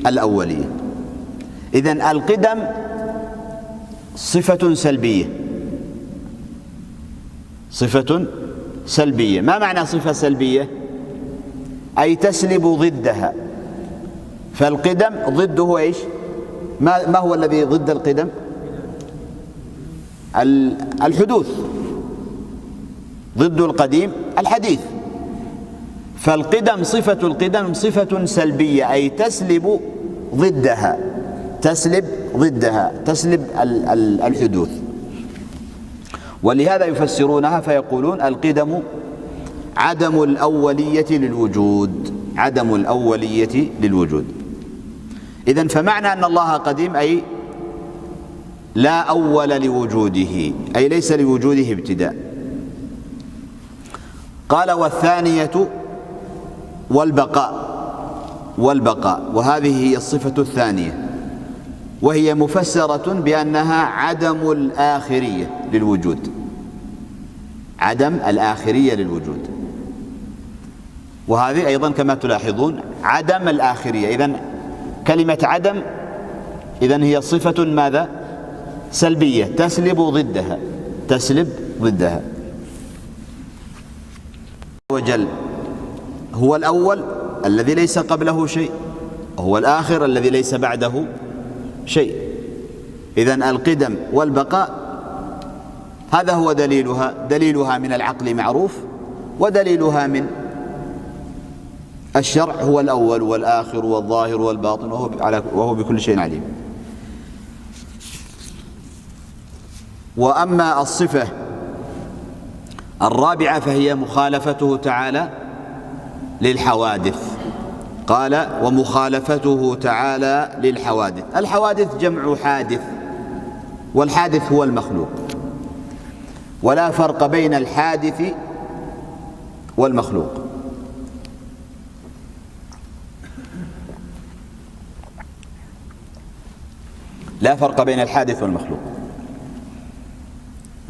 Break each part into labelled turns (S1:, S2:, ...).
S1: الأولية. إذن القدم صفة سلبية، صفة سلبية. ما معنى صفة سلبية؟ أي تسلب ضدها. فالقدم ضده إيش؟ ما هو الذي ضد القدم؟ الحدوث. ضد القديم الحديث. فالقدم صفة القدم صفة سلبية، أي تسلب ضدها، تسلب ضدها، تسلب الحدوث. ولهذا يفسرونها فيقولون القدم عدم الأولية للوجود، عدم الأولية للوجود. إذن فمعنى أن الله قديم أي لا أول لوجوده، أي ليس لوجوده ابتداء. قال والثانية والبقاء، والبقاء، وهذه هي الصفة الثانية، وهي مفسرة بأنها عدم الآخرية للوجود، عدم الآخرية للوجود. وهذه أيضا كما تلاحظون عدم الآخرية. إذن كلمة عدم إذن هي صفة ماذا؟ سلبية تسلب ضدها، تسلب ضدها. وجل هو الأول الذي ليس قبله شيء، وهو الآخر الذي ليس بعده شيء. إذن القدم والبقاء هذا هو دليلها، دليلها من العقل معروف، ودليلها من الشرع هو الأول والآخر والظاهر والباطن، وهو بكل شيء عليم. وأما الصفة الرابعة فهي مخالفته تعالى للحوادث. قال ومخالفته تعالى للحوادث. الحوادث جمع حادث، والحادث هو المخلوق، ولا فرق بين الحادث والمخلوق. لا فرق بين الحادث والمخلوق.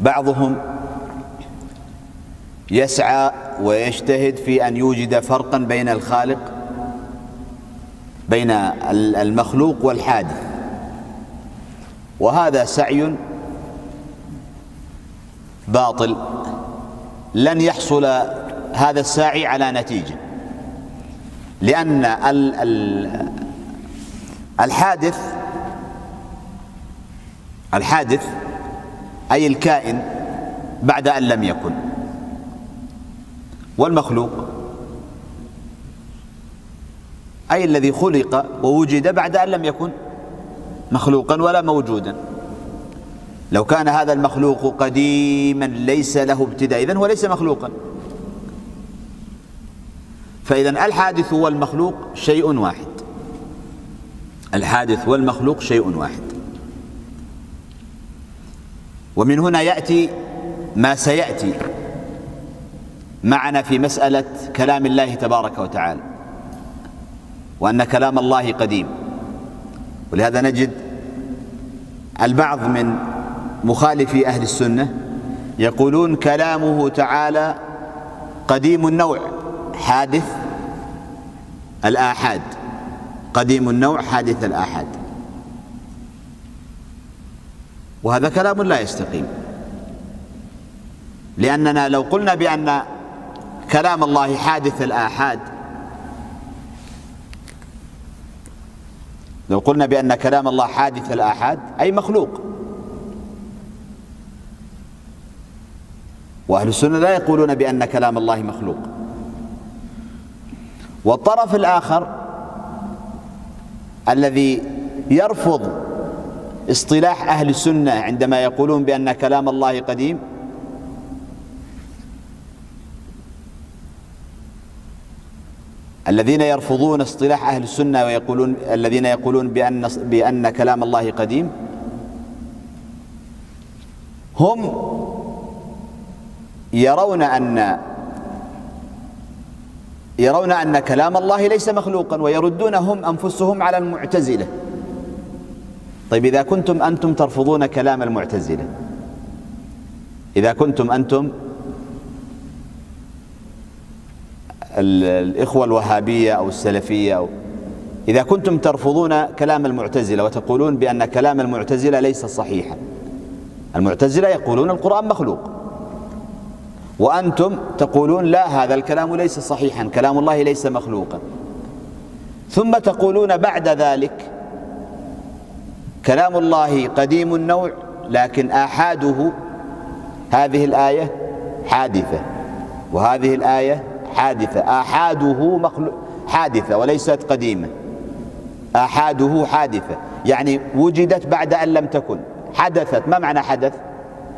S1: بعضهم يسعى ويجتهد في أن يوجد فرقا بين الخالق، بين المخلوق والحادث، وهذا سعي باطل، لن يحصل هذا السعي على نتيجة، لأن الحادث أي الكائن بعد أن لم يكن، والمخلوق أي الذي خلق ووجد بعد أن لم يكن مخلوقا ولا موجودا. لو كان هذا المخلوق قديما ليس له ابتداء إذن هو ليس مخلوقا. فإذن الحادث والمخلوق شيء واحد، الحادث والمخلوق شيء واحد. ومن هنا يأتي ما سيأتي معنا في مسألة كلام الله تبارك وتعالى، وأن كلام الله قديم. ولهذا نجد البعض من مخالفي أهل السنة يقولون كلامه تعالى قديم النوع حادث الآحاد، قديم النوع حادث الآحاد، وهذا كلام لا يستقيم. لأننا لو قلنا بأن كلام الله حادث الآحاد، لو قلنا بأن كلام الله حادث الآحاد أي مخلوق، وأهل السنة لا يقولون بأن كلام الله مخلوق. والطرف الآخر الذي يرفض اصطلاح أهل السنة عندما يقولون بأن كلام الله قديم الذين يرفضون اصطلاح أهل السنة ويقولون الذين يقولون بأن كلام الله قديم هم يرون أن كلام الله ليس مخلوقا، ويردون هم أنفسهم على المعتزلة. طيب إذا كنتم أنتم ترفضون كلام المعتزلة، إذا كنتم أنتم الإخوة الوهابية أو السلفية إذا كنتم ترفضون كلام المعتزلة وتقولون بأن كلام المعتزلة ليس صحيحا، المعتزلة يقولون القرآن مخلوق، وأنتم تقولون لا، هذا الكلام ليس صحيحا، كلام الله ليس مخلوقا، ثم تقولون بعد ذلك كلام الله قديم النوع لكن آحاده هذه الآية حادثة وهذه الآية حادثة، آحاده حادثة وليست قديمة، آحاده حادثة يعني وجدت بعد أن لم تكن، حدثت. ما معنى حدث؟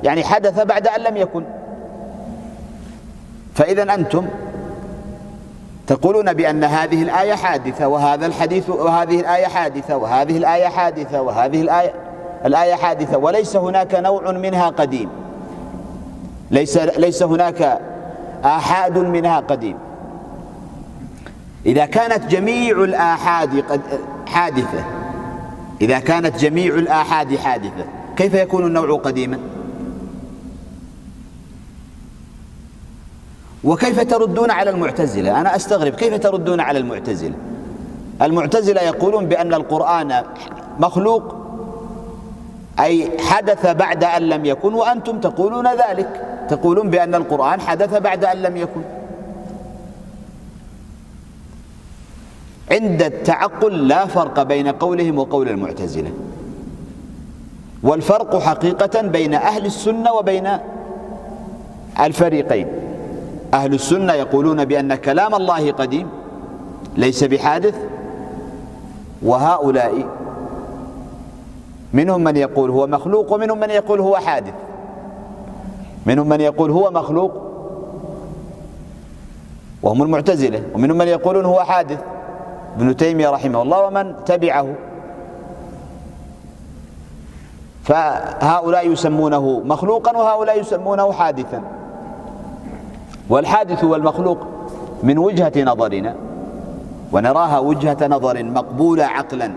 S1: يعني حدث بعد أن لم يكن. فإذا أنتم تقولون بأن هذه الآية حادثة وهذا الحديث، وهذه الآية حادثة وهذه الآية حادثة وهذه الآية حادثة، وليس هناك نوع منها قديم، ليس هناك آحاد منها قديم. إذا كانت جميع الآحاد حادثة، إذا كانت جميع الآحاد حادثة، كيف يكون النوع قديما؟ وكيف تردون على المعتزلة؟ أنا أستغرب كيف تردون على المعتزلة. المعتزلة يقولون بأن القرآن مخلوق أي حدث بعد أن لم يكن، وأنتم تقولون ذلك، تقولون بأن القرآن حدث بعد أن لم يكن. عند التعقل لا فرق بين قولهم وقول المعتزلة، والفرق حقيقة بين أهل السنة وبين الفريقين. أهل السنة يقولون بأن كلام الله قديم ليس بحادث، وهؤلاء منهم من يقول هو مخلوق ومنهم من يقول هو حادث، منهم من يقول هو مخلوق وهم المعتزلة، ومنهم من يقولون هو حادث ابن تيمية رحمه الله ومن تبعه. فهؤلاء يسمونه مخلوقا وهؤلاء يسمونه حادثا. والحادث والمخلوق من وجهة نظرنا، ونراها وجهة نظر مقبولة عقلا،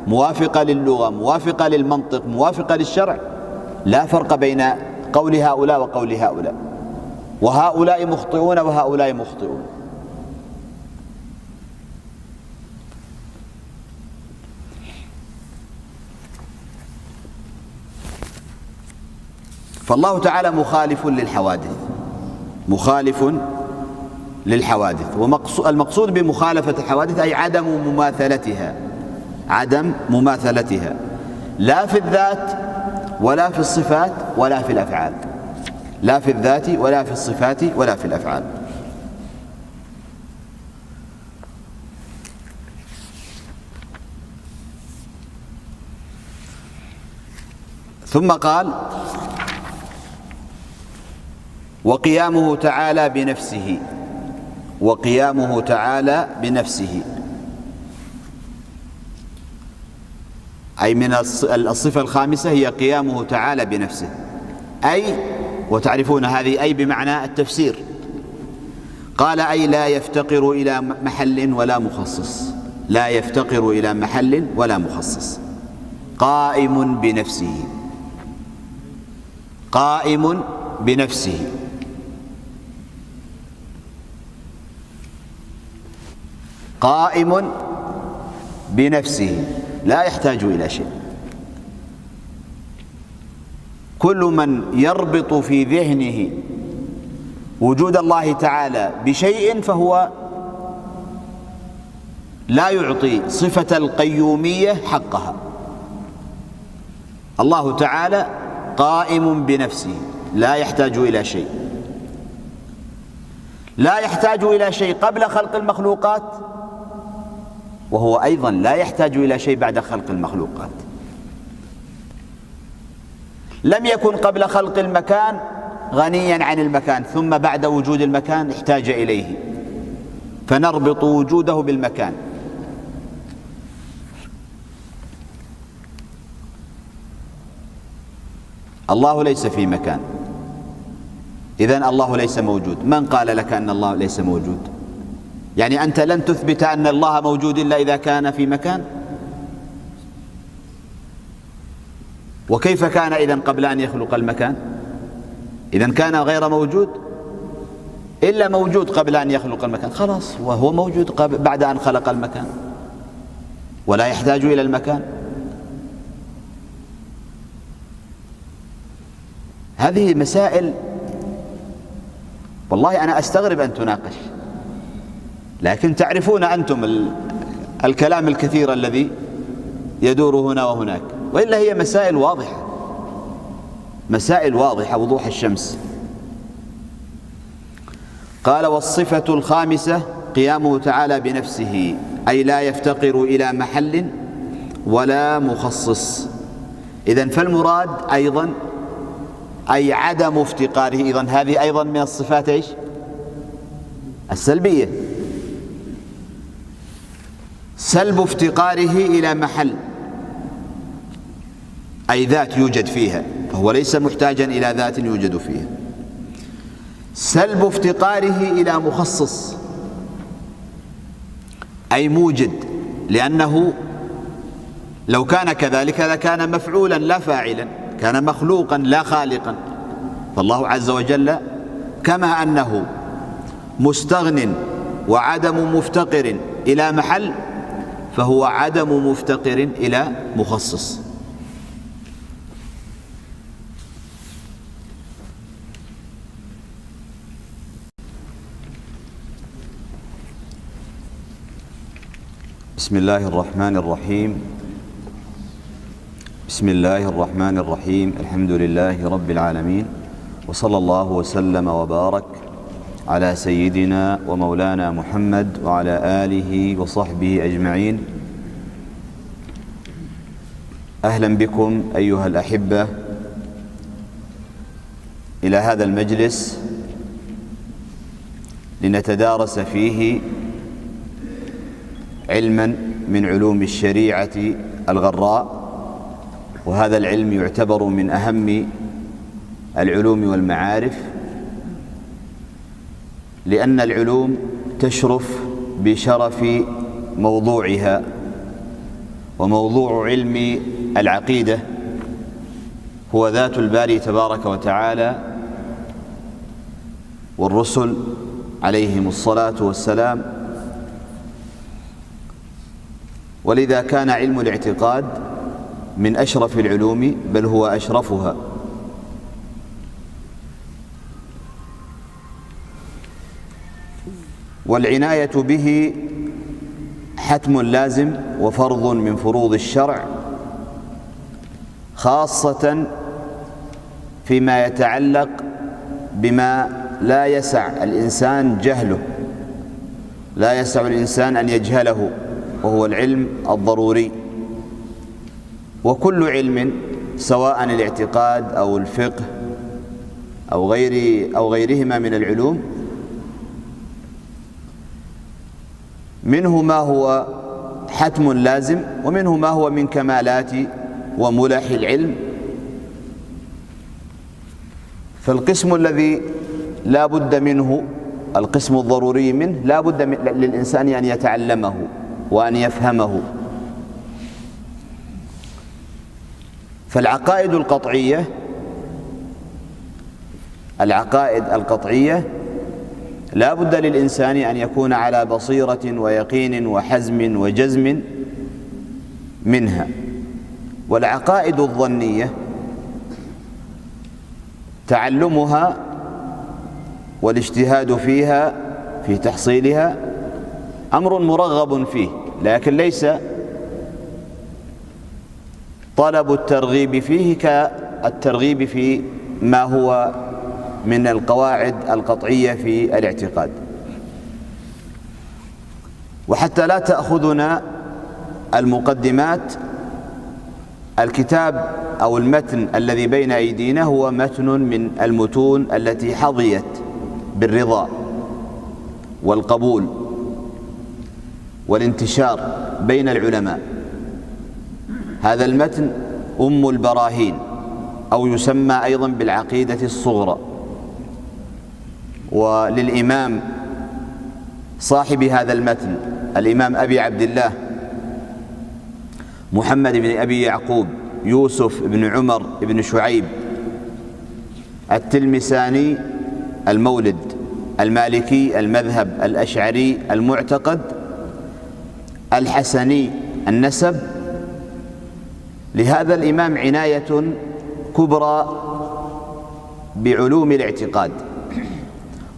S1: موافقة للغة، موافقة للمنطق، موافقة للشرع، لا فرق بين قول هؤلاء وقول هؤلاء، وهؤلاء مخطئون وهؤلاء مخطئون. فالله تعالى مخالف للحوادث، مخالف للحوادث. والمقصود بمخالفة الحوادث أي عدم مماثلتها، عدم مماثلتها، لا في الذات ولا في الصفات ولا في الأفعال، لا في الذات ولا في الصفات ولا في الأفعال. ثم قال: وقيامه تعالى بنفسه، وقيامه تعالى بنفسه أي من الصفة الخامسة هي قيامه تعالى بنفسه، أي وتعرفون هذه أي بمعنى التفسير. قال أي لا يفتقر إلى محل ولا مخصص، لا يفتقر إلى محل ولا مخصص، قائم بنفسه، قائم بنفسه. قائم بنفسه لا يحتاج إلى شيء. كل من يربط في ذهنه وجود الله تعالى بشيء فهو لا يعطي صفة القيومية حقها. الله تعالى قائم بنفسه لا يحتاج إلى شيء، لا يحتاج إلى شيء قبل خلق المخلوقات، وهو أيضا لا يحتاج إلى شيء بعد خلق المخلوقات. لم يكن قبل خلق المكان غنيا عن المكان، ثم بعد وجود المكان احتاج إليه، فنربط وجوده بالمكان. الله ليس في مكان، إذن الله ليس موجود. من قال لك أن الله ليس موجود؟ يعني أنت لن تثبت أن الله موجود إلا إذا كان في مكان. وكيف كان إذن قبل أن يخلق المكان؟ إذن كان غير موجود، إلا موجود قبل أن يخلق المكان، خلاص وهو موجود بعد أن خلق المكان. ولا يحتاج إلى المكان. هذه مسائل والله أنا أستغرب أن تناقش، لكن تعرفون أنتم الكلام الكثير الذي يدور هنا وهناك، وإلا هي مسائل واضحة، مسائل واضحة وضوح الشمس. قال: والصفة الخامسة قيامه تعالى بنفسه، أي لا يفتقر إلى محل ولا مخصص. إذن فالمراد أيضا أي عدم افتقاره. إذن هذه أيضا من الصفات إيش؟ السلبية، سلب افتقاره إلى محل، أي ذات يوجد فيها، فهو ليس محتاجا إلى ذات يوجد فيها. سلب افتقاره إلى مخصص، أي موجد، لأنه لو كان كذلك لكان مفعولا لا فاعلا، كان مخلوقا لا خالقا. فالله عز وجل كما أنه مستغن وعدم مفتقر إلى محل، فهو عدم مفتقر إلى مخصص. بسم الله الرحمن الرحيم. بسم الله الرحمن الرحيم. الحمد لله رب العالمين، وصلى الله وسلم وبارك على سيدنا ومولانا محمد وعلى آله وصحبه أجمعين. أهلا بكم أيها الأحبة إلى هذا المجلس لنتدارس فيه علما من علوم الشريعة الغراء، وهذا العلم يعتبر من أهم العلوم والمعارف، لأن العلوم تشرف بشرف موضوعها. وموضوع علم العقيدة هو ذات الباري تبارك وتعالى والرسل عليهم الصلاة والسلام، ولذا كان علم الاعتقاد من أشرف العلوم، بل هو أشرفها. والعناية به حتم لازم وفرض من فروض الشرع، خاصة فيما يتعلق بما لا يسع الإنسان جهله، لا يسع الإنسان أن يجهله، وهو العلم الضروري. وكل علم سواء الاعتقاد أو الفقه أو غيرهما من العلوم، منه ما هو حتم لازم، ومنه ما هو من كمالات وملح العلم. فالقسم الذي لا بد منه، القسم الضروري منه، لا بد للإنسان أن يتعلمه وأن يفهمه. فالعقائد القطعية لا بد للإنسان أن يكون على بصيرة ويقين وحزم وجزم منها. والعقائد الظنية تعلمها والاجتهاد فيها في تحصيلها أمر مرغب فيه، لكن ليس طلب الترغيب فيه كالترغيب في ما هو من القواعد القطعية في الاعتقاد. وحتى لا تأخذنا المقدمات، الكتاب أو المتن الذي بين أيدينا هو متن من المتون التي حظيت بالرضا والقبول والانتشار بين العلماء. هذا المتن أم البراهين، أو يسمى أيضا بالعقيدة الصغرى. وللإمام صاحب هذا المتن الإمام أبي عبد الله محمد بن أبي يعقوب يوسف بن عمر بن شعيب التلمساني المولد المالكي المذهب الأشعري المعتقد الحسني النسب لهذا الإمام عناية كبرى بعلوم الاعتقاد،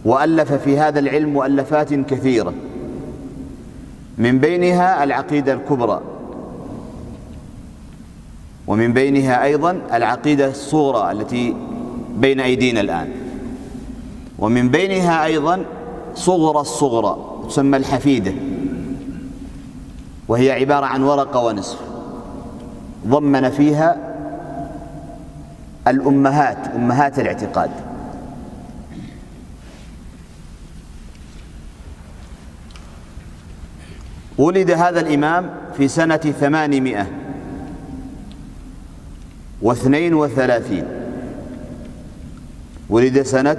S1: وألف في هذا العلم مؤلفات كثيرة، من بينها العقيدة الكبرى، ومن بينها أيضا العقيدة الصغرى التي بين أيدينا الآن، ومن بينها أيضا صغرى الصغرى تسمى الحفيدة، وهي عبارة عن ورقة ونصف ضمن فيها أمهات الاعتقاد. ولد هذا الإمام في سنة 832، ولد سنة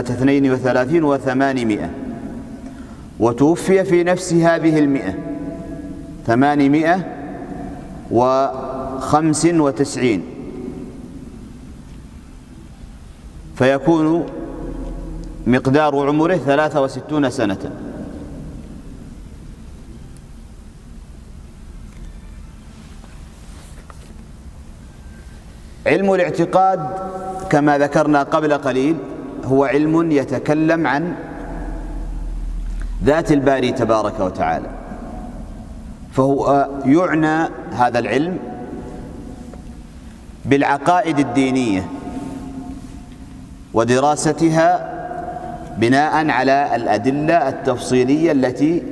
S1: 32 و800، وتوفي في نفس هذه 895، فيكون مقدار عمره 63 سنة. علم الاعتقاد كما ذكرنا قبل قليل هو علم يتكلم عن ذات الباري تبارك وتعالى، فهو يعنى هذا العلم بالعقائد الدينية ودراستها بناء على الأدلة التفصيلية التي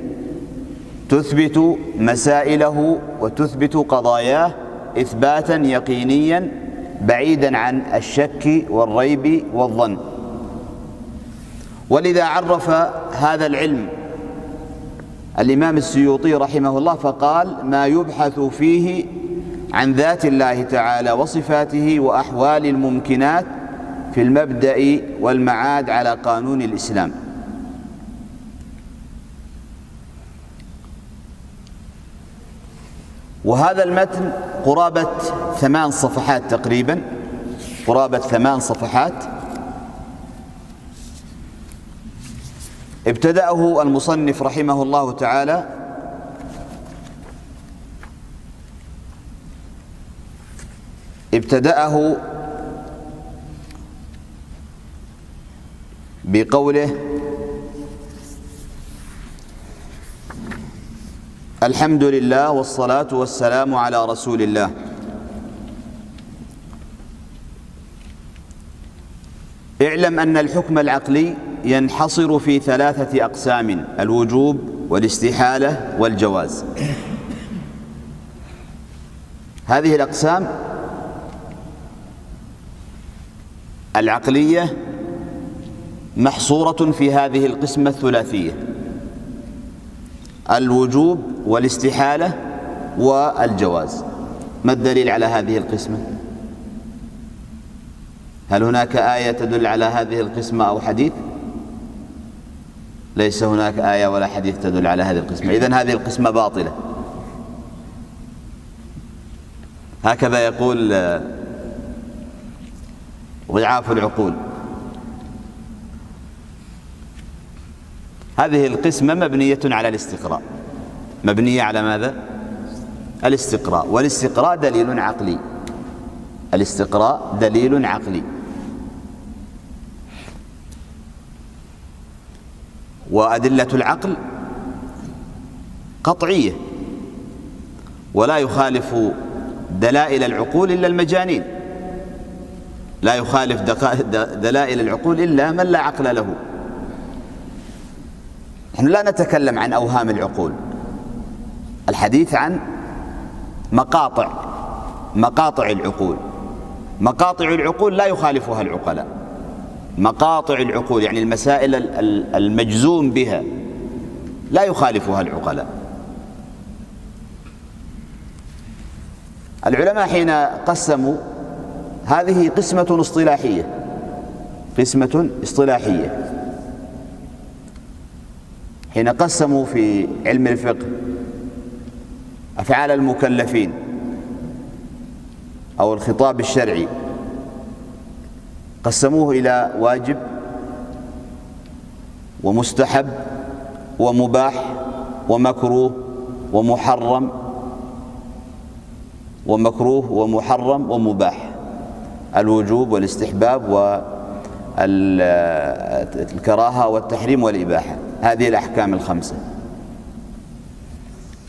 S1: تثبت مسائله وتثبت قضاياه إثباتا يقينيا بعيدا عن الشك والريب والظن. ولذا عرف هذا العلم الإمام السيوطي رحمه الله فقال: ما يبحث فيه عن ذات الله تعالى وصفاته وأحوال الممكنات في المبدأ والمعاد على قانون الإسلام. وهذا المتن قرابة 8 صفحات تقريبا، قرابة 8 صفحات، ابتدأه المصنف رحمه الله تعالى بقوله: الحمد لله والصلاة والسلام على رسول الله. اعلم أن الحكم العقلي ينحصر في 3 أقسام: الوجوب والاستحالة والجواز. هذه الأقسام العقلية محصورة في هذه القسمة الثلاثية: الوجوب والاستحالة والجواز. ما الدليل على هذه القسمة؟ هل هناك آية تدل على هذه القسمة أو حديث؟ ليس هناك آية ولا حديث تدل على هذه القسمة، إذن هذه القسمة باطلة. هكذا يقول ضعاف العقول. هذه القسمة مبنية على الاستقراء. مبنية على ماذا؟ الاستقراء، والاستقراء دليل عقلي. الاستقراء دليل عقلي، وأدلة العقل قطعية، ولا يخالف دلائل العقول إلا المجانين، لا يخالف دلائل العقول إلا من لا عقل له. نحن لا نتكلم عن أوهام العقول، الحديث عن مقاطع العقول. مقاطع العقول لا يخالفها العقلاء. مقاطع العقول يعني المسائل المجزوم بها لا يخالفها العقلاء. العلماء حين قسموا هذه قسمة اصطلاحية، حين قسموا في علم الفقه أفعال المكلفين أو الخطاب الشرعي، قسموه إلى واجب ومستحب ومباح ومكروه ومحرم ومكروه ومحرم ومباح، الوجوب والاستحباب والكراهة والتحريم والإباحة، هذه الأحكام الخمسة.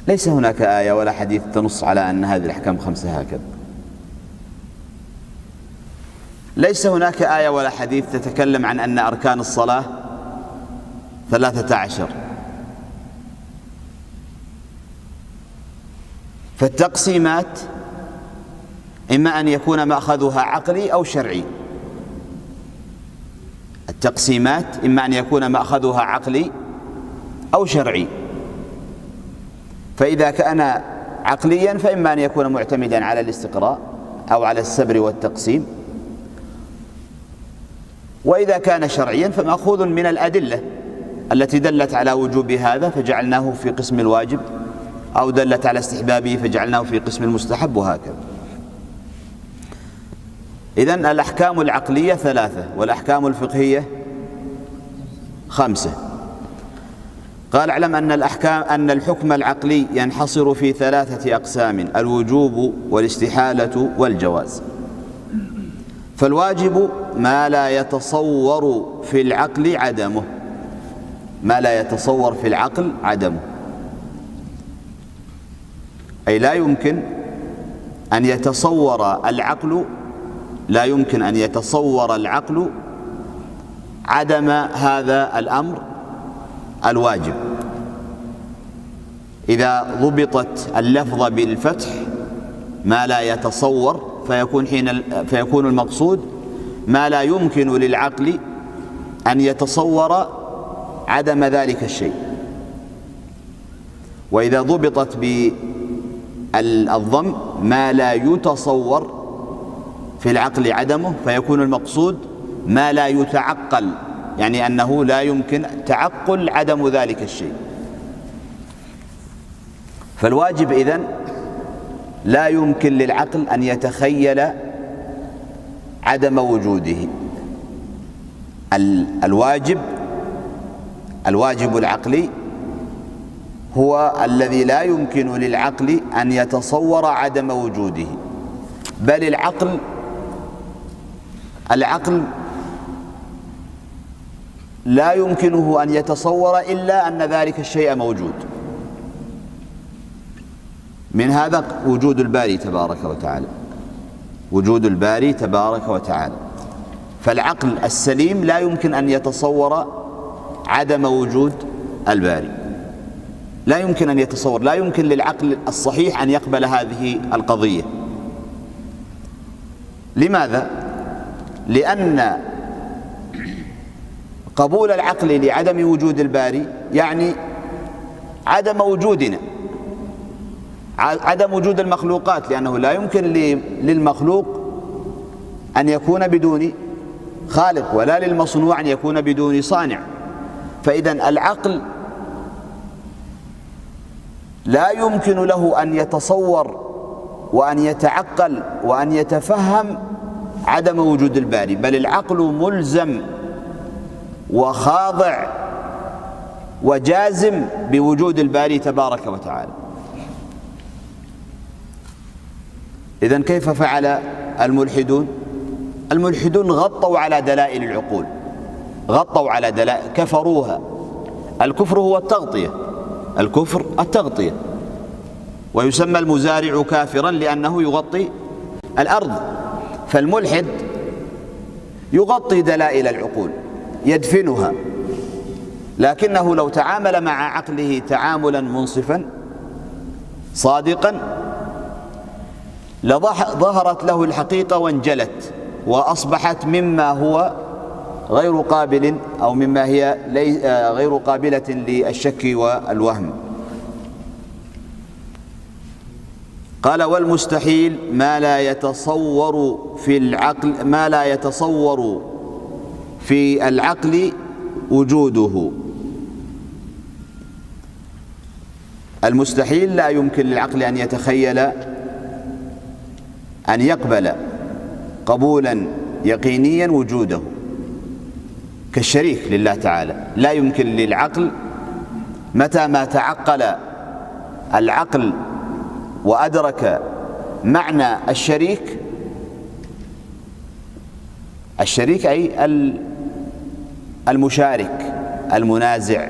S1: ليس هناك آية ولا حديث تنص على أن هذه الأحكام خمسة هكذا. ليس هناك آية ولا حديث تتكلم عن أن أركان الصلاة 13. فالتقسيمات إما أن يكون مأخذها عقلي أو شرعي. التقسيمات إما أن يكون مأخذها عقلي أو شرعي. فإذا كان عقليا فإما أن يكون معتمدا على الاستقراء أو على السبر والتقسيم، وإذا كان شرعيا فمأخوذ من الأدلة التي دلت على وجوب هذا فجعلناه في قسم الواجب، أو دلت على استحبابه فجعلناه في قسم المستحب، وهكذا. إذن الأحكام العقلية 3 والأحكام الفقهية 5. قال: اعلم أن الحكم العقلي ينحصر في 3 أقسام: الوجوب والاستحالة والجواز. فالواجب ما لا يتصور في العقل عدمه، ما لا يتصور في العقل عدمه، أي لا يمكن أن يتصور العقل عدم هذا الأمر الواجب. إذا ضبطت اللفظة بالفتح ما لا يتصور فيكون المقصود ما لا يمكن للعقل أن يتصور عدم ذلك الشيء. وإذا ضبطت بالضم ما لا يتصور في العقل عدمه فيكون المقصود ما لا يتعقل، يعني أنه لا يمكن تعقل عدم ذلك الشيء. فالواجب إذن لا يمكن للعقل أن يتخيل عدم وجوده. الواجب العقلي هو الذي لا يمكن للعقل أن يتصور عدم وجوده، بل العقل لا يمكنه أن يتصور إلا أن ذلك الشيء موجود. من هذا وجود الباري تبارك وتعالى، وجود الباري تبارك وتعالى. فالعقل السليم لا يمكن أن يتصور عدم وجود الباري، لا يمكن أن يتصور، لا يمكن للعقل الصحيح أن يقبل هذه القضية. لماذا؟ لأن قبول العقل لعدم وجود الباري يعني عدم وجودنا، عدم وجود المخلوقات، لأنه لا يمكن للمخلوق أن يكون بدون خالق، ولا للمصنوع أن يكون بدون صانع. فإذن العقل لا يمكن له أن يتصور وأن يتعقل وأن يتفهم عدم وجود الباري، بل العقل ملزم وخاضع وجازم بوجود الباري تبارك وتعالى. إذن كيف فعل الملحدون؟ الملحدون غطوا على دلائل العقول، غطوا على دلائل، كفروها. الكفر هو التغطية، الكفر التغطية، ويسمى المزارع كافرا لأنه يغطي الأرض. فالملحد يغطي دلائل العقول، يدفنها، لكنه لو تعامل مع عقله تعاملا منصفا صادقا لظهرت له الحقيقة وانجلت، وأصبحت مما هو غير قابل أو مما هي غير قابلة للشك والوهم. قال: والمستحيل ما لا يتصور في العقل، ما لا يتصور في العقل وجوده. المستحيل لا يمكن للعقل أن يتخيل، أن يقبل قبولا يقينيا وجوده، كالشريك لله تعالى. لا يمكن للعقل متى ما تعقل العقل وأدرك معنى الشريك، الشريك أي المشارك المنازع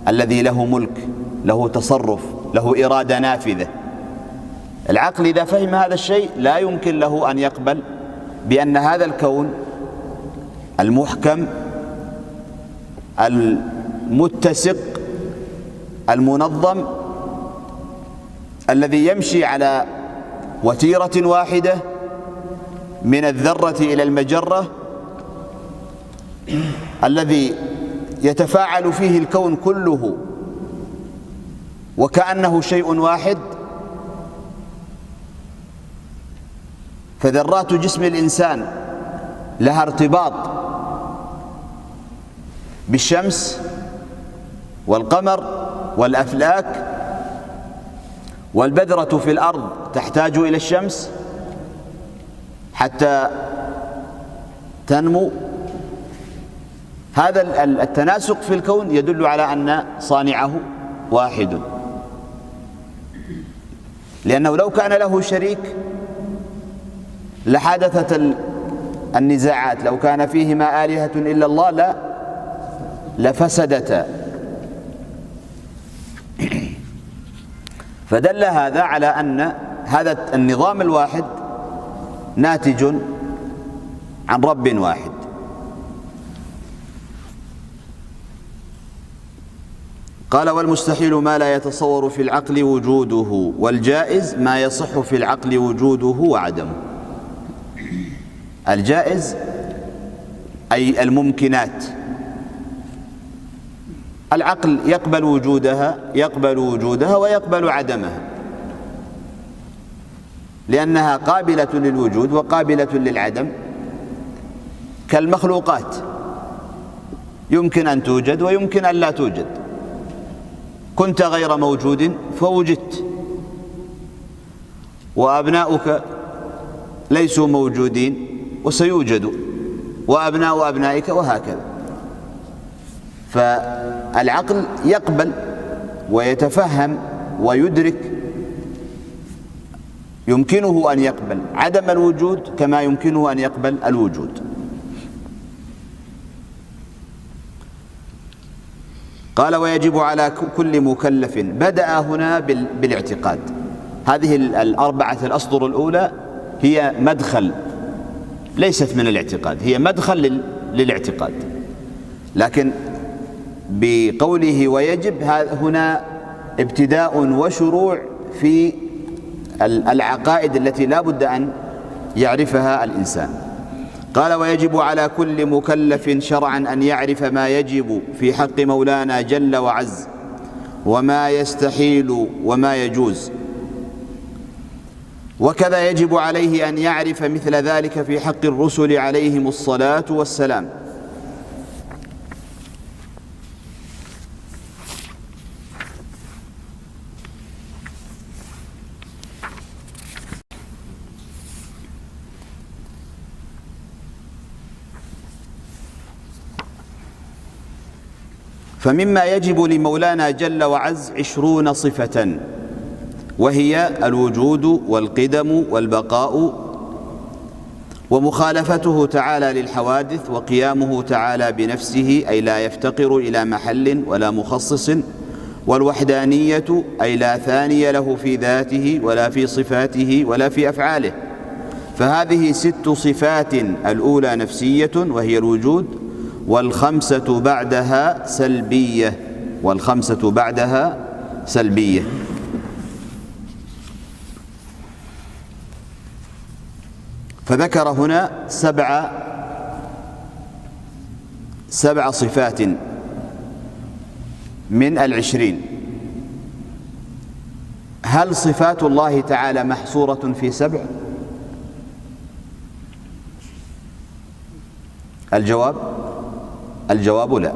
S1: الذي له ملك، له تصرف، له إرادة نافذة. العقل إذا فهم هذا الشيء لا يمكن له أن يقبل بأن هذا الكون المحكم المتسق المنظم الذي يمشي على وتيرة واحدة من الذرة إلى المجرة، الذي يتفاعل فيه الكون كله وكأنه شيء واحد، فذرات جسم الإنسان لها ارتباط بالشمس والقمر والأفلاك، والبذرة في الأرض تحتاج إلى الشمس حتى تنمو. هذا التناسق في الكون يدل على أن صانعه واحد، لأنه لو كان له شريك لحدثت النزاعات، لو كان فيهما آلهة إلا الله لفسدتا. فدل هذا على أن هذا النظام الواحد ناتج عن رب واحد. قال: والمستحيل ما لا يتصور في العقل وجوده، والجائز ما يصح في العقل وجوده وعدمه. الجائز أي الممكنات، العقل يقبل وجودها ويقبل عدمها، لأنها قابلة للوجود وقابلة للعدم، كالمخلوقات يمكن أن توجد ويمكن أن لا توجد. كنت غير موجود فوجدت، وأبناؤك ليسوا موجودين وسيوجدوا، وأبناء أبنائك، وهكذا. فالعقل يقبل ويتفهم ويدرك، يمكنه أن يقبل عدم الوجود كما يمكنه أن يقبل الوجود. قال: ويجب على كل مكلف. بدأ هنا بالاعتقاد. هذه الأربعة الأسطر الأولى هي مدخل، ليست من الاعتقاد، هي مدخل للاعتقاد، لكن بقوله ويجب هنا ابتداء وشروع في العقائد التي لا بد أن يعرفها الإنسان. قال: ويجب على كل مكلف شرعا أن يعرف ما يجب في حق مولانا جل وعز، وما يستحيل وما يجوز، وكذا يجب عليه أن يعرف مثل ذلك في حق الرسل عليهم الصلاة والسلام. فمما يجب لمولانا جل وعز 20 صفة، وهي الوجود والقدم والبقاء، ومخالفته تعالى للحوادث، وقيامه تعالى بنفسه أي لا يفتقر إلى محل ولا مخصص، والوحدانية أي لا ثاني له في ذاته ولا في صفاته ولا في أفعاله. فهذه 6 صفات، الأولى نفسية وهي الوجود، والخمسة بعدها سلبية، والخمسة بعدها سلبية. فذكر هنا 7 صفات من 20. هل صفات الله تعالى محصورة في 7؟ الجواب لا.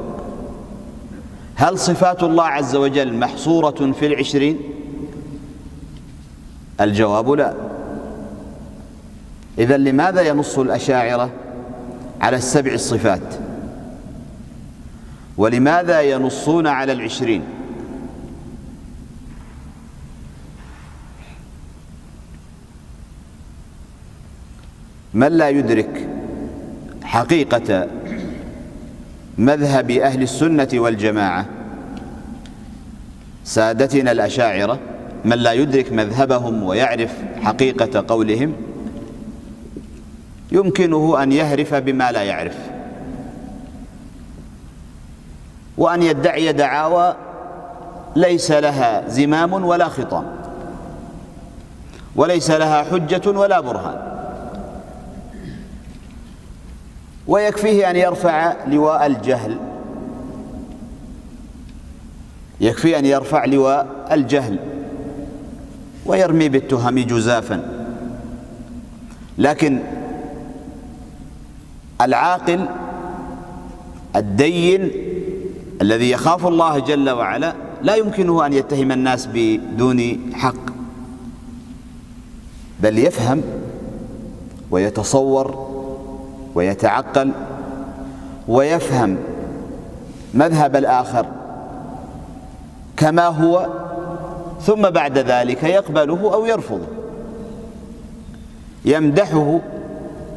S1: هل صفات الله عز وجل محصورة في 20؟ الجواب لا. إذن لماذا ينص الأشاعرة على 7 الصفات؟ ولماذا ينصون على 20؟ من لا يدرك حقيقة مذهب أهل السنة والجماعة سادتنا الأشاعرة، من لا يدرك مذهبهم ويعرف حقيقة قولهم يمكنه أن يهرف بما لا يعرف، وأن يدعي دعاوى ليس لها زمام ولا خطام، وليس لها حجة ولا برهان، ويكفيه أن يرفع لواء الجهل، يكفي أن يرفع لواء الجهل ويرمي بالتهم جزافا. لكن العاقل الدين الذي يخاف الله جل وعلا لا يمكنه أن يتهم الناس بدون حق، بل يفهم ويتصور ويتعقل ويفهم مذهب الآخر كما هو، ثم بعد ذلك يقبله أو يرفضه، يمدحه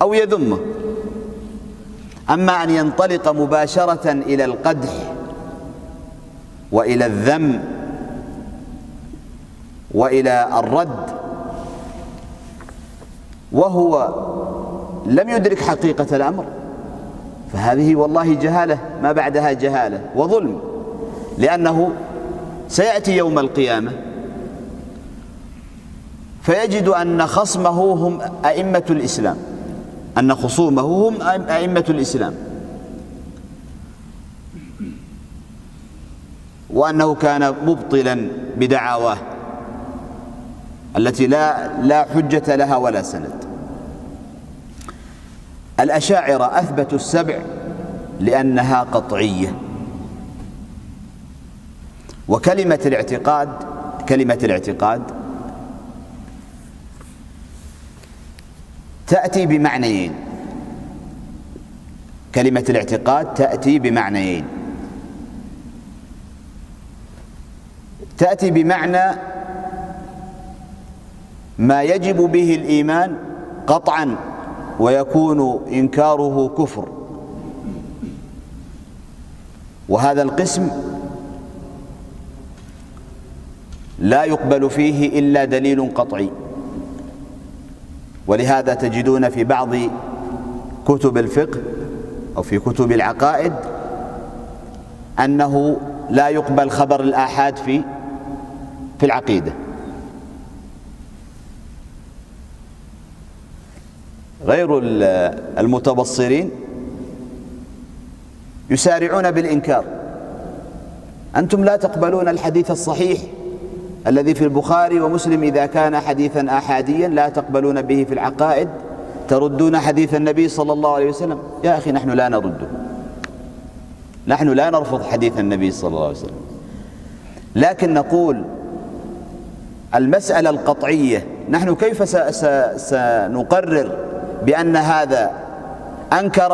S1: أو يذمه. أما أن ينطلق مباشرة إلى القدح وإلى الذم وإلى الرد وهو لم يدرك حقيقة الأمر، فهذه والله جهالة ما بعدها جهالة وظلم، لأنه سيأتي يوم القيامة فيجد أن خصمه هم أئمة الإسلام، أن خصومه هم أئمة الإسلام، وأنه كان مبطلا بدعاواه التي لا حجة لها ولا سند. الأشاعرة أثبتوا السبع لأنها قطعية، وكلمة الاعتقاد تأتي بمعنيين. كلمة الاعتقاد تأتي بمعنيين، تأتي بمعنى ما يجب به الإيمان قطعا ويكون إنكاره كفر، وهذا القسم لا يقبل فيه إلا دليل قطعي. ولهذا تجدون في بعض كتب الفقه أو في كتب العقائد أنه لا يقبل خبر الآحاد في العقيدة. غير المتبصرين يسارعون بالإنكار. أنتم لا تقبلون الحديث الصحيح الذي في البخاري ومسلم إذا كان حديثا آحاديا لا تقبلون به في العقائد، تردون حديث النبي صلى الله عليه وسلم. يا أخي نحن لا نرده، نحن لا نرفض حديث النبي صلى الله عليه وسلم، لكن نقول المسألة القطعية نحن كيف سنقرر بأن هذا أنكر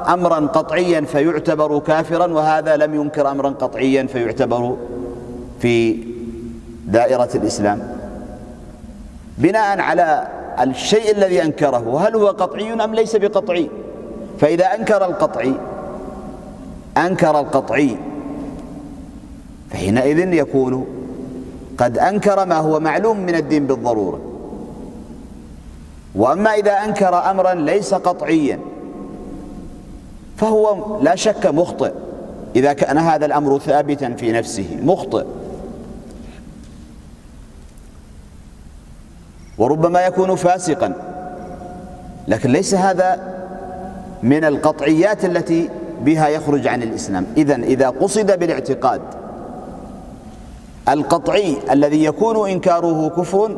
S1: أمرا قطعيا فيعتبر كافرا وهذا لم ينكر أمرا قطعيا فيعتبر في دائرة الإسلام؟ بناء على الشيء الذي أنكره هل هو قطعي أم ليس بقطعي. فإذا أنكر القطعي فحينئذ يكون قد أنكر ما هو معلوم من الدين بالضرورة. وأما إذا أنكر أمرا ليس قطعيا فهو لا شك مخطئ، إذا كان هذا الأمر ثابتا في نفسه مخطئ، وربما يكون فاسقا، لكن ليس هذا من القطعيات التي بها يخرج عن الإسلام. إذا قصد بالاعتقاد القطعي الذي يكون إنكاره كفر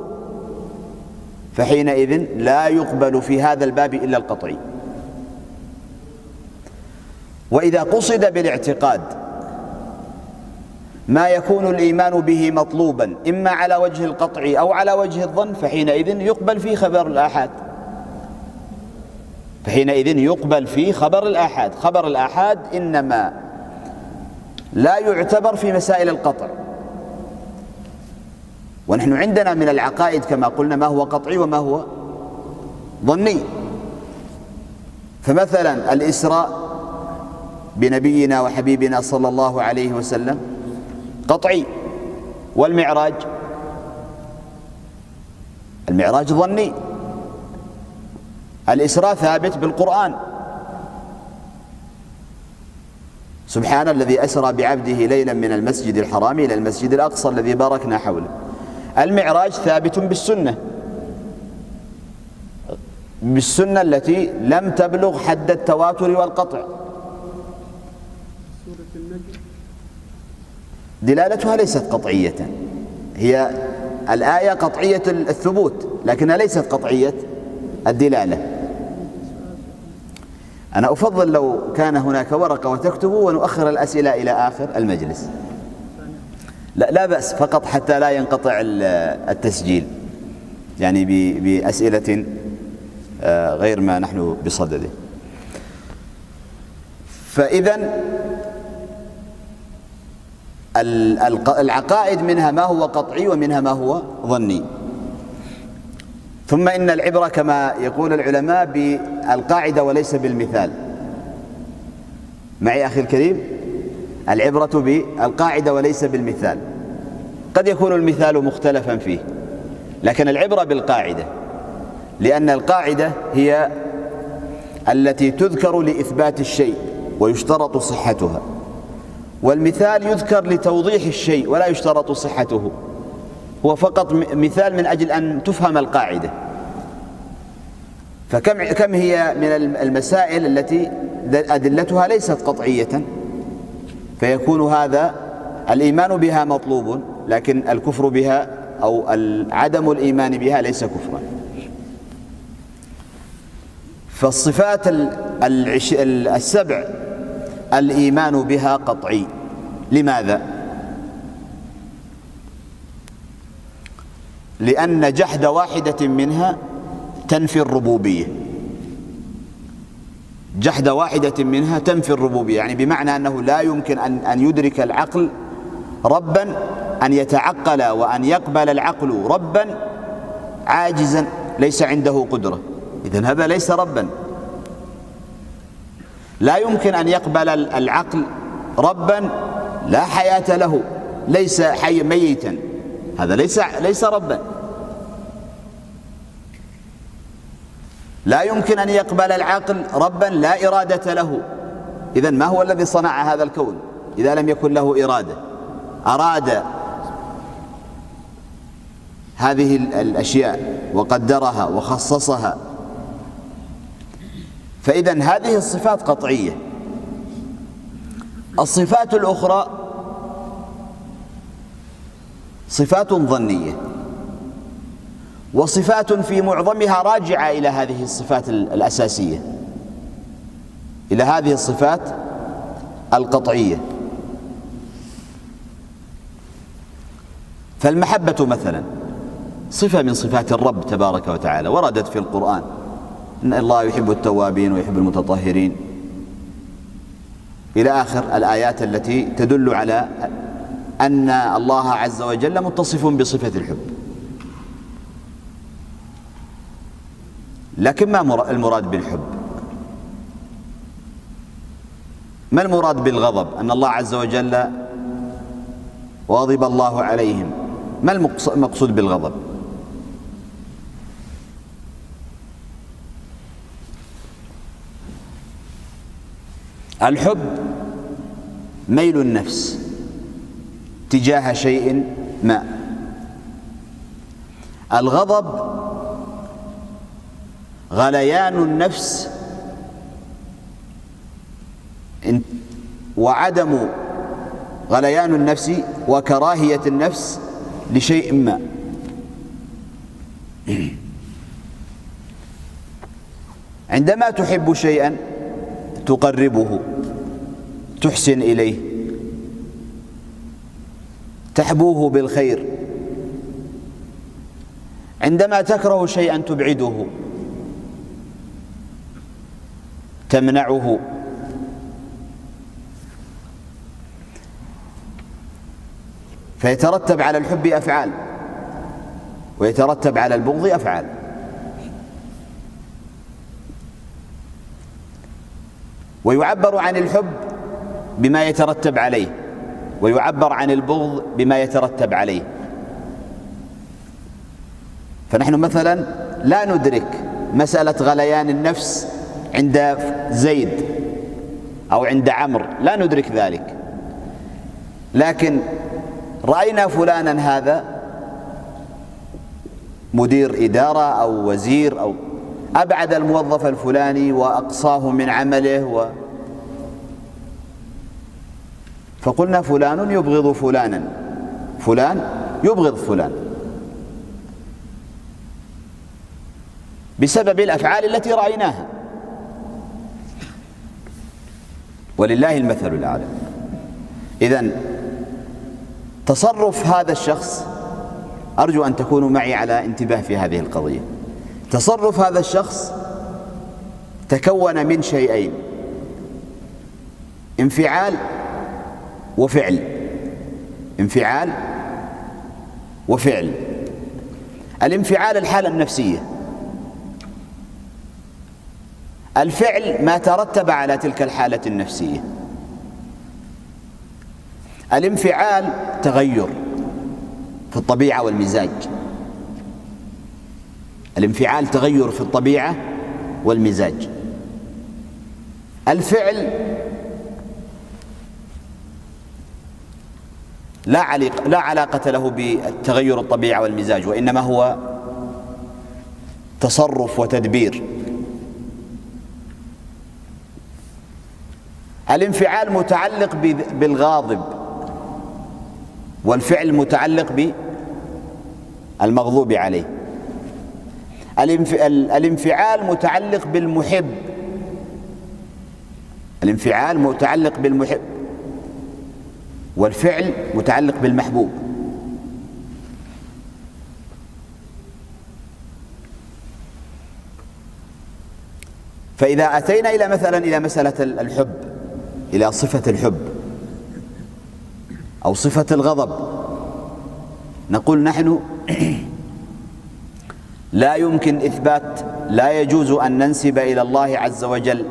S1: فحينئذ لا يقبل في هذا الباب إلا القطعي. وإذا قصد بالاعتقاد ما يكون الإيمان به مطلوبا إما على وجه القطع أو على وجه الظن فحينئذ يقبل فيه خبر الآحاد، خبر الآحاد. خبر الآحاد إنما لا يعتبر في مسائل القطع. ونحن عندنا من العقائد كما قلنا ما هو قطعي وما هو ظني، فمثلا الإسراء بنبينا وحبيبنا صلى الله عليه وسلم قطعي، والمعراج ظني. الإسراء ثابت بالقرآن، سبحان الذي أسرى بعبده ليلا من المسجد الحرام إلى المسجد الأقصى الذي باركنا حوله. المعراج ثابت بالسنة التي لم تبلغ حد التواتر والقطع. دلالتها ليست قطعية، هي الآية قطعية الثبوت لكنها ليست قطعية الدلالة. أنا أفضل لو كان هناك ورقة وتكتبوا ونؤخر الأسئلة إلى آخر المجلس. لا بأس، فقط حتى لا ينقطع التسجيل، يعني بأسئلة غير ما نحن بصدده. فإذن العقائد منها ما هو قطعي ومنها ما هو ظني. ثم إن العبرة كما يقول العلماء بالقاعدة وليس بالمثال. معي أخي الكريم؟ العبرة بالقاعدة وليس بالمثال. قد يكون المثال مختلفا فيه، لكن العبرة بالقاعدة، لأن القاعدة هي التي تذكر لإثبات الشيء ويشترط صحتها، والمثال يذكر لتوضيح الشيء ولا يشترط صحته، هو فقط مثال من أجل أن تفهم القاعدة. فكم هي من المسائل التي أدلتها ليست قطعية، فيكون هذا الإيمان بها مطلوب، لكن الكفر بها أو عدم الإيمان بها ليس كفرا. فالصفات السبع الإيمان بها قطعي. لماذا؟ لأن جحد واحدة منها تنفي الربوبية. جحد واحدة منها تنفي الربوبية، يعني بمعنى أنه لا يمكن أن يدرك العقل ربا، أن يتعقل وأن يقبل العقل ربا عاجزا ليس عنده قدرة، إذن هذا ليس ربا. لا يمكن أن يقبل العقل ربا لا حياة له، ليس حي ميتا، هذا ليس ربا. لا يمكن أن يقبل العقل ربا لا إرادة له، إذن ما هو الذي صنع هذا الكون إذا لم يكن له إرادة؟ أراد هذه الأشياء وقدرها وخصصها. فإذن هذه الصفات قطعية. الصفات الأخرى صفات ظنية، وصفات في معظمها راجعة إلى هذه الصفات الأساسية، إلى هذه الصفات القطعية. فالمحبة مثلا صفة من صفات الرب تبارك وتعالى، وردت في القرآن إن الله يحب التوابين ويحب المتطهرين إلى آخر الآيات التي تدل على أن الله عز وجل متصف بصفة الحب. لكن ما المراد بالحب؟ ما المراد بالغضب؟ أن الله عز وجل وغضب الله عليهم، ما المقصود بالغضب؟ الحب ميل النفس تجاه شيء ما. الغضب غليان النفس وعدم غليان النفس وكراهية النفس لشيء ما. عندما تحب شيئا تقربه، تحسن إليه، تحبوه بالخير. عندما تكره شيئا تبعده، تمنعه. فيترتب على الحب أفعال، ويترتب على البغض أفعال. ويعبر عن الحب بما يترتب عليه، ويعبر عن البغض بما يترتب عليه. فنحن مثلا لا ندرك مسألة غليان النفس عند زيد أو عند عمرو، لا ندرك ذلك، لكن رأينا فلانا هذا مدير إدارة أو وزير أو أبعد الموظف الفلاني وأقصاه من عمله فقلنا فلان يبغض فلانا، فلان يبغض فلان بسبب الأفعال التي رأيناها، ولله المثل الأعلى. إذن تصرف هذا الشخص، أرجو أن تكونوا معي على انتباه في هذه القضية، تصرف هذا الشخص تكون من شيئين: انفعال وفعل. انفعال وفعل. الانفعال الحالة النفسية، الفعل ما ترتب على تلك الحالة النفسية. الانفعال تغير في الطبيعة والمزاج، الانفعال تغير في الطبيعة والمزاج. الفعل لا علاقة له بالتغير الطبيعة والمزاج، وإنما هو تصرف وتدبير. الانفعال متعلق بالغاضب، والفعل متعلق بالمغضوب عليه. الانفعال متعلق بالمحب، الانفعال متعلق بالمحب، والفعل متعلق بالمحبوب. فإذا أتينا إلى مسألة الحب، إلى صفة الحب أو صفة الغضب، نقول نحن لا يمكن إثبات، لا يجوز أن ننسب إلى الله عز وجل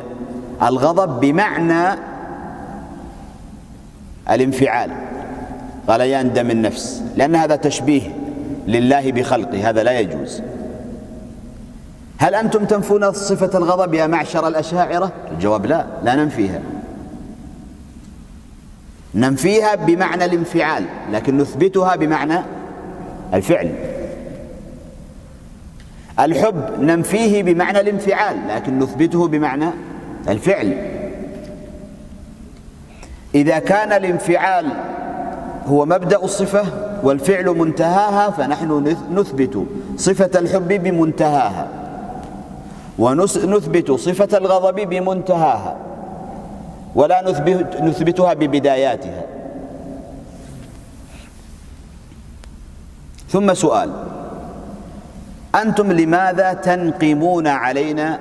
S1: الغضب بمعنى الانفعال، غليان دم النفس، لأن هذا تشبيه لله بخلقه، هذا لا يجوز. هل أنتم تنفون صفة الغضب يا معشر الأشاعرة؟ الجواب لا، لا ننفيها، ننفيها بمعنى الانفعال، لكن نثبتها بمعنى الفعل. الحب ننفيه بمعنى الانفعال، لكن نثبته بمعنى الفعل. إذا كان الانفعال هو مبدأ الصفة والفعل منتهاها، فنحن نثبت صفة الحب بمنتهاها، ونثبت صفة الغضب بمنتهاها، ولا نثبتها ببداياتها. ثم سؤال: أنتم لماذا تنقمون علينا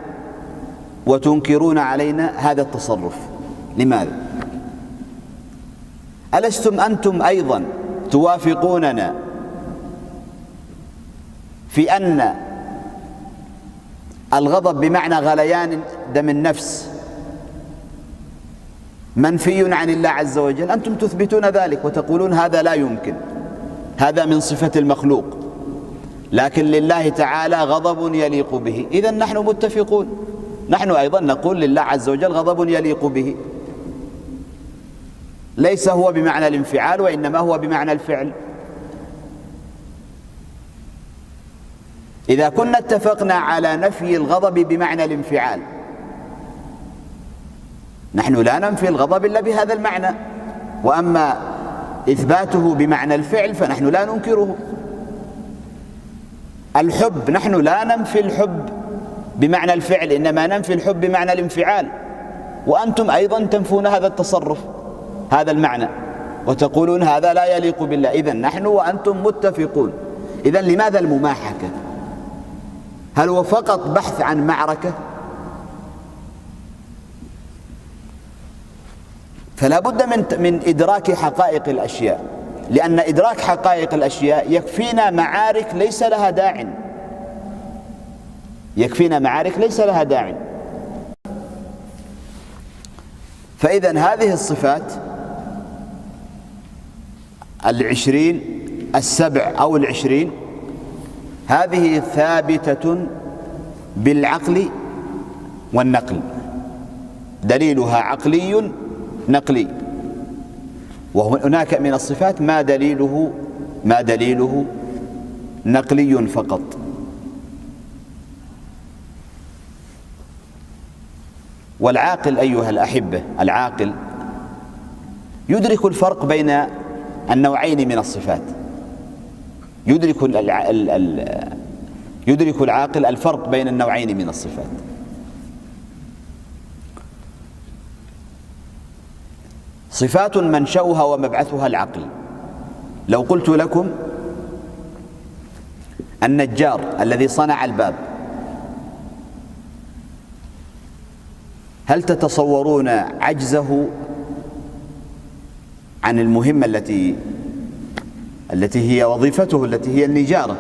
S1: وتنكرون علينا هذا التصرف؟ لماذا؟ ألستم أنتم أيضا توافقوننا في أن الغضب بمعنى غليان دم النفس منفي عن الله عز وجل؟ أنتم تثبتون ذلك وتقولون هذا لا يمكن، هذا من صفة المخلوق، لكن لله تعالى غضب يليق به. إذن نحن متفقون، نحن أيضا نقول لله عز وجل غضب يليق به، ليس هو بمعنى الانفعال وإنما هو بمعنى الفعل. إذا كنا اتفقنا على نفي الغضب بمعنى الانفعال، نحن لا ننفي الغضب إلا بهذا المعنى، وأما إثباته بمعنى الفعل فنحن لا ننكره. الحب نحن لا ننفي الحب بمعنى الفعل، إنما ننفي الحب بمعنى الانفعال، وأنتم أيضا تنفون هذا التصرف، هذا المعنى، وتقولون هذا لا يليق بالله. إذن نحن وأنتم متفقون. إذن لماذا المماحكة؟ هل هو فقط بحث عن معركة؟ فلا بد من إدراك حقائق الأشياء، لأن إدراك حقائق الأشياء يكفينا معارك ليس لها داع، يكفينا معارك ليس لها داع. فإذن هذه الصفات 20 7 أو 20 هذه ثابتة بالعقل والنقل، دليلها عقلي نقلي. وهناك من الصفات ما دليله نقلي فقط. والعاقل أيها الأحبة، العاقل يدرك الفرق بين النوعين من الصفات، يدرك العاقل الفرق بين النوعين من الصفات. صفات منشأها ومبعثها العقل. لو قلت لكم النجار الذي صنع الباب، هل تتصورون عجزه عن المهمة التي هي وظيفته، التي هي النجارة؟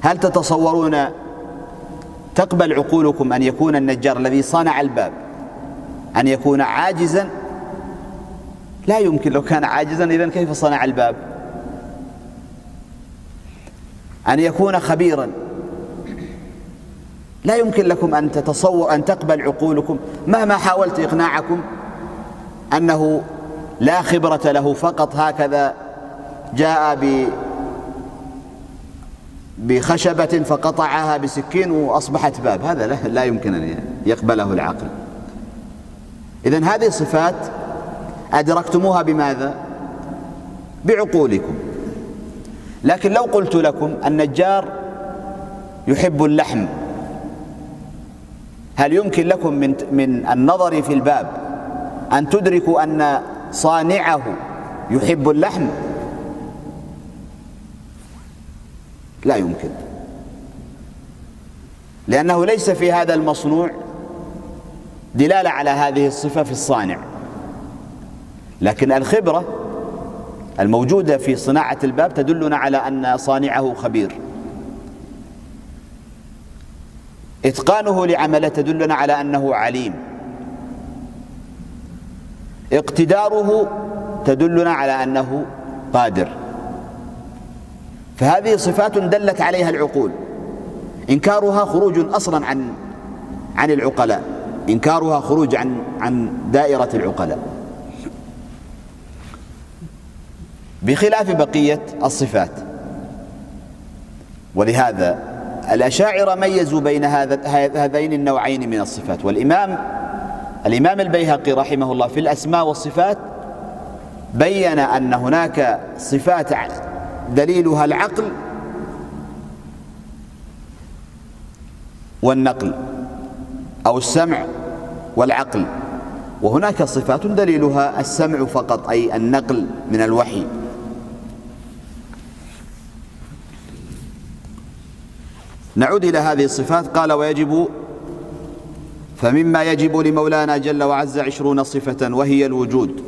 S1: هل تتصورون تقبل عقولكم أن يكون النجار الذي صنع الباب أن يكون عاجزا؟ لا يمكن. لو كان عاجزا إذن كيف صنع الباب؟ أن يكون خبيرا، لا يمكن لكم أن تتصور أن تقبل عقولكم مهما حاولت إقناعكم أنه لا خبرة له، فقط هكذا جاء بخشبة فقطعها بسكين وأصبحت باب. هذا لا يمكن أن يقبله العقل. إذن هذه صفات أدركتموها بماذا؟ بعقولكم. لكن لو قلت لكم النجار يحب اللحم، هل يمكن لكم من النظر في الباب أن تدركوا أن صانعه يحب اللحم؟ لا يمكن، لأنه ليس في هذا المصنوع دلالة على هذه الصفة في الصانع. لكن الخبرة الموجودة في صناعة الباب تدلنا على أن صانعه خبير، إتقانه لعمله تدلنا على أنه عليم، اقتداره تدلنا على أنه قادر. فهذه صفات دلت عليها العقول. إنكارها خروج أصلا عن العقلاء، إنكارها خروج عن دائرة العقلاء، بخلاف بقية الصفات. ولهذا الأشاعرة ميزوا بين هذين النوعين من الصفات. والإمام البيهقي رحمه الله في الأسماء والصفات بين أن هناك صفات دليلها العقل والنقل أو السمع والعقل، وهناك صفات دليلها السمع فقط، أي النقل من الوحي. نعود إلى هذه الصفات. قال: فمما يجب لمولانا جل وعز 20 صفة، وهي الوجود.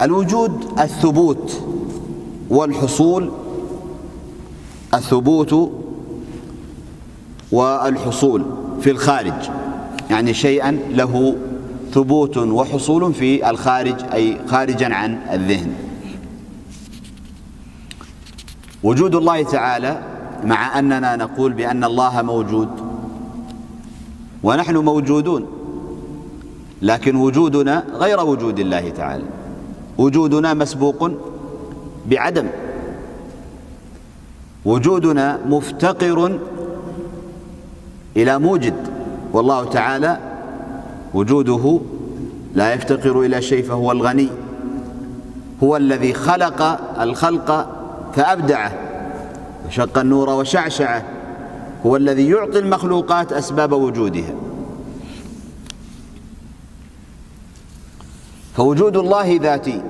S1: الوجود الثبوت والحصول، الثبوت والحصول في الخارج، يعني شيئا له ثبوت وحصول في الخارج، أي خارجا عن الذهن. وجود الله تعالى، مع أننا نقول بأن الله موجود ونحن موجودون، لكن وجودنا غير وجود الله تعالى. وجودنا مسبوق بعدم، وجودنا مفتقر إلى موجد، والله تعالى وجوده لا يفتقر إلى شيء، فهو الغني، هو الذي خلق الخلق فأبدعه وشق النور وشعشعه، هو الذي يعطي المخلوقات أسباب وجودها. فوجود الله ذاتي،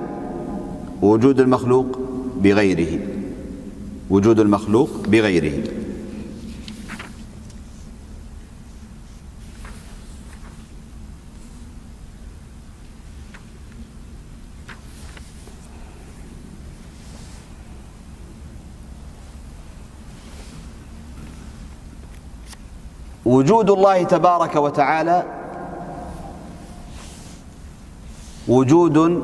S1: ووجود المخلوق بغيره، وجود المخلوق بغيره. وجود الله تبارك وتعالى وجود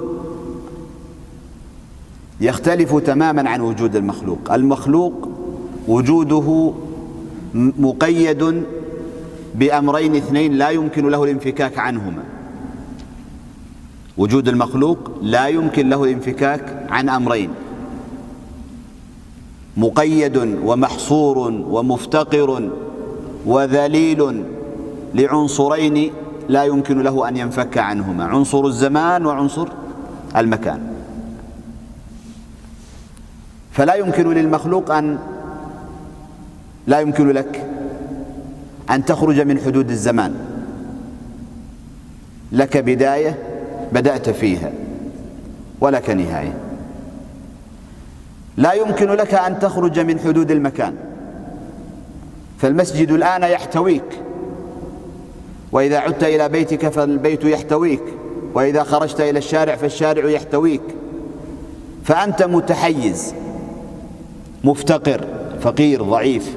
S1: يختلف تماما عن وجود المخلوق. المخلوق وجوده مقيد بأمرين اثنين لا يمكن له الانفكاك عنهما. وجود المخلوق لا يمكن له الانفكاك عن أمرين: مقيد ومحصور ومفتقر وذليل لعنصرين لا يمكن له أن ينفك عنهما، عنصر الزمان وعنصر المكان. فلا يمكن للمخلوق لا يمكن لك أن تخرج من حدود الزمان. لك بداية بدأت فيها ولك نهاية. لا يمكن لك أن تخرج من حدود المكان، فالمسجد الآن يحتويك، وإذا عدت إلى بيتك فالبيت يحتويك، وإذا خرجت إلى الشارع فالشارع يحتويك. فأنت متحيز، مفتقر، فقير، ضعيف،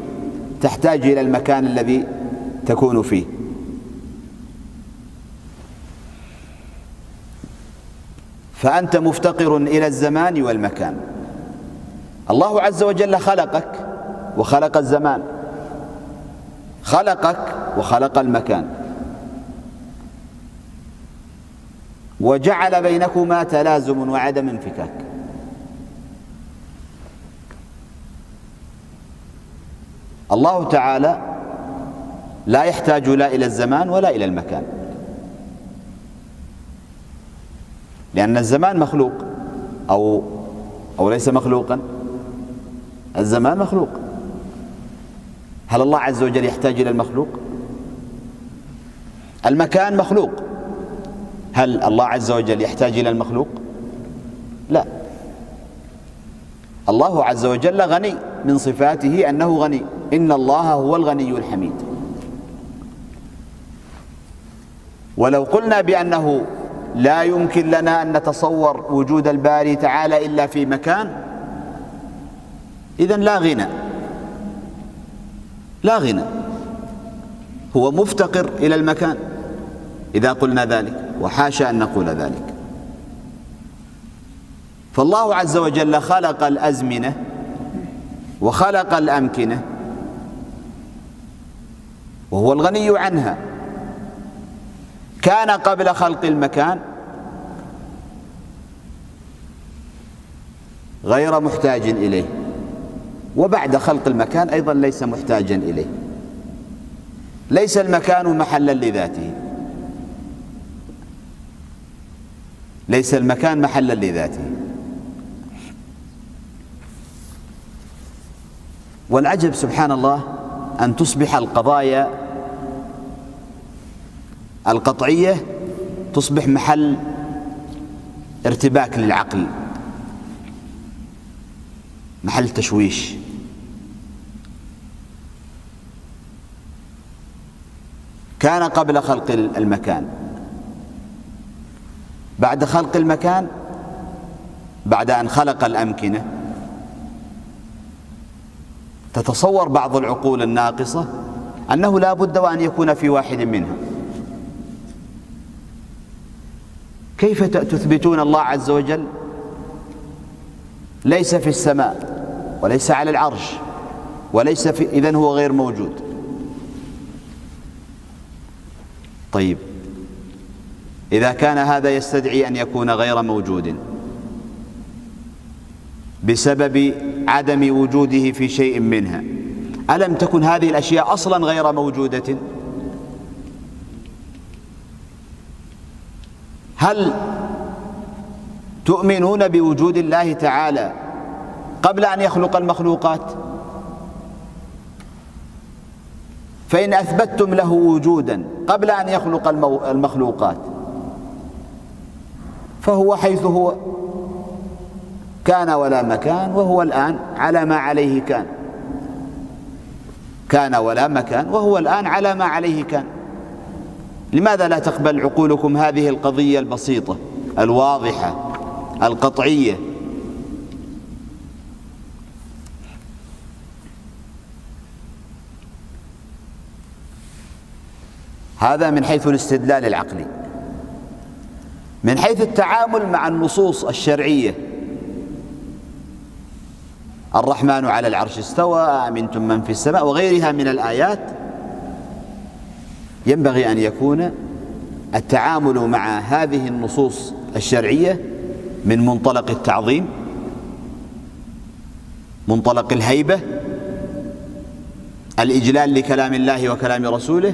S1: تحتاج إلى المكان الذي تكون فيه. فأنت مفتقر إلى الزمان والمكان. الله عز وجل خلقك وخلق الزمان، خلقك وخلق المكان، وجعل بينكما تلازم وعدم انفكاك. الله تعالى لا يحتاج لا إلى الزمان ولا إلى المكان، لأن الزمان مخلوق أو ليس مخلوقا. الزمان مخلوق. هل الله عز وجل يحتاج إلى المخلوق؟ المكان مخلوق. هل الله عز وجل يحتاج إلى المخلوق؟ لا. الله عز وجل غني، من صفاته أنه غني. إن الله هو الغني الحميد. ولو قلنا بأنه لا يمكن لنا أن نتصور وجود الباري تعالى إلا في مكان، إذن لا غنى، لا غنى. هو مفتقر إلى المكان إذا قلنا ذلك، وحاشا أن نقول ذلك. فالله عز وجل خلق الأزمنة وخلق الأمكنة وهو الغني عنها. كان قبل خلق المكان غير محتاج إليه، وبعد خلق المكان أيضا ليس محتاجا إليه. ليس المكان محلا لذاته، ليس المكان محلا لذاته. والعجب سبحان الله أن تصبح القضايا القطعية تصبح محل ارتباك للعقل، محل تشويش. كان قبل خلق المكان، بعد خلق المكان، بعد أن خلق الأمكنة. تتصور بعض العقول الناقصة أنه لا بد وأن يكون في واحد منها. كيف تثبتون الله عز وجل ليس في السماء وليس على العرش وليس في، إذن هو غير موجود. طيب، إذا كان هذا يستدعي أن يكون غير موجود بسبب عدم وجوده في شيء منها، ألم تكن هذه الأشياء أصلا غير موجودة؟ هل تؤمنون بوجود الله تعالى قبل أن يخلق المخلوقات؟ فإن أثبتتم له وجودا قبل أن يخلق المخلوقات فهو حيث هو، كان ولا مكان، وهو الآن على ما عليه كان. كان ولا مكان وهو الآن على ما عليه كان. لماذا لا تقبل عقولكم هذه القضية البسيطة الواضحة القطعية؟ هذا من حيث الاستدلال العقلي. من حيث التعامل مع النصوص الشرعية، الرحمن على العرش استوى، أأمنتم من في السماء، وغيرها من الآيات، ينبغي أن يكون التعامل مع هذه النصوص الشرعية من منطلق التعظيم، منطلق الهيبة، الإجلال لكلام الله وكلام رسوله،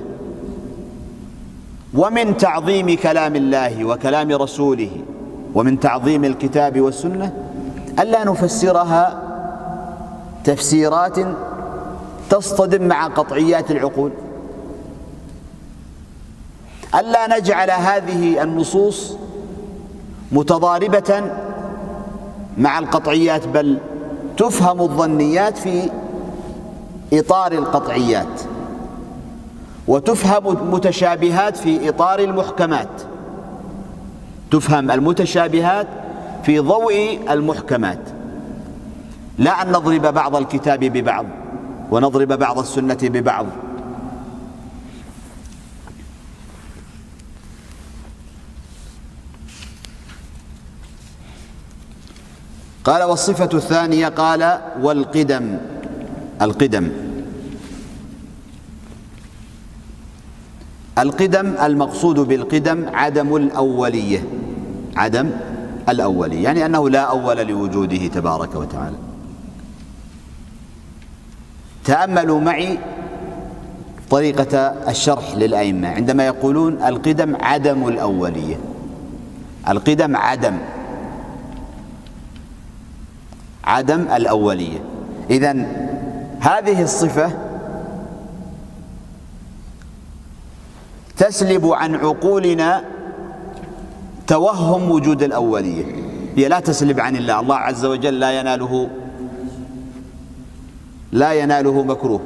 S1: ومن تعظيم كلام الله وكلام رسوله ومن تعظيم الكتاب والسنة ألا نفسرها تفسيرات تصطدم مع قطعيات العقول، ألا نجعل هذه النصوص متضاربة مع القطعيات، بل تفهم الظنيات في إطار القطعيات، وتفهم المتشابهات في إطار المحكمات، تفهم المتشابهات في ضوء المحكمات، لا أن نضرب بعض الكتاب ببعض ونضرب بعض السنة ببعض. قال: والصفة الثانية، قال: والقدم. القدم المقصود بالقدم عدم الأولية، عدم الأولية، يعني أنه لا أول لوجوده تبارك وتعالى. تأملوا معي طريقة الشرح للأئمة عندما يقولون القدم عدم الأولية. القدم عدم الأولية. إذن هذه الصفة تسلب عن عقولنا توهم وجود الأولية، هي لا تسلب عن الله. الله عز وجل لا يناله مكروه.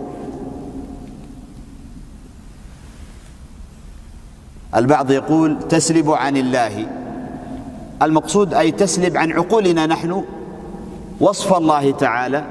S1: البعض يقول تسلب عن الله، المقصود أي تسلب عن عقولنا نحن وصف الله تعالى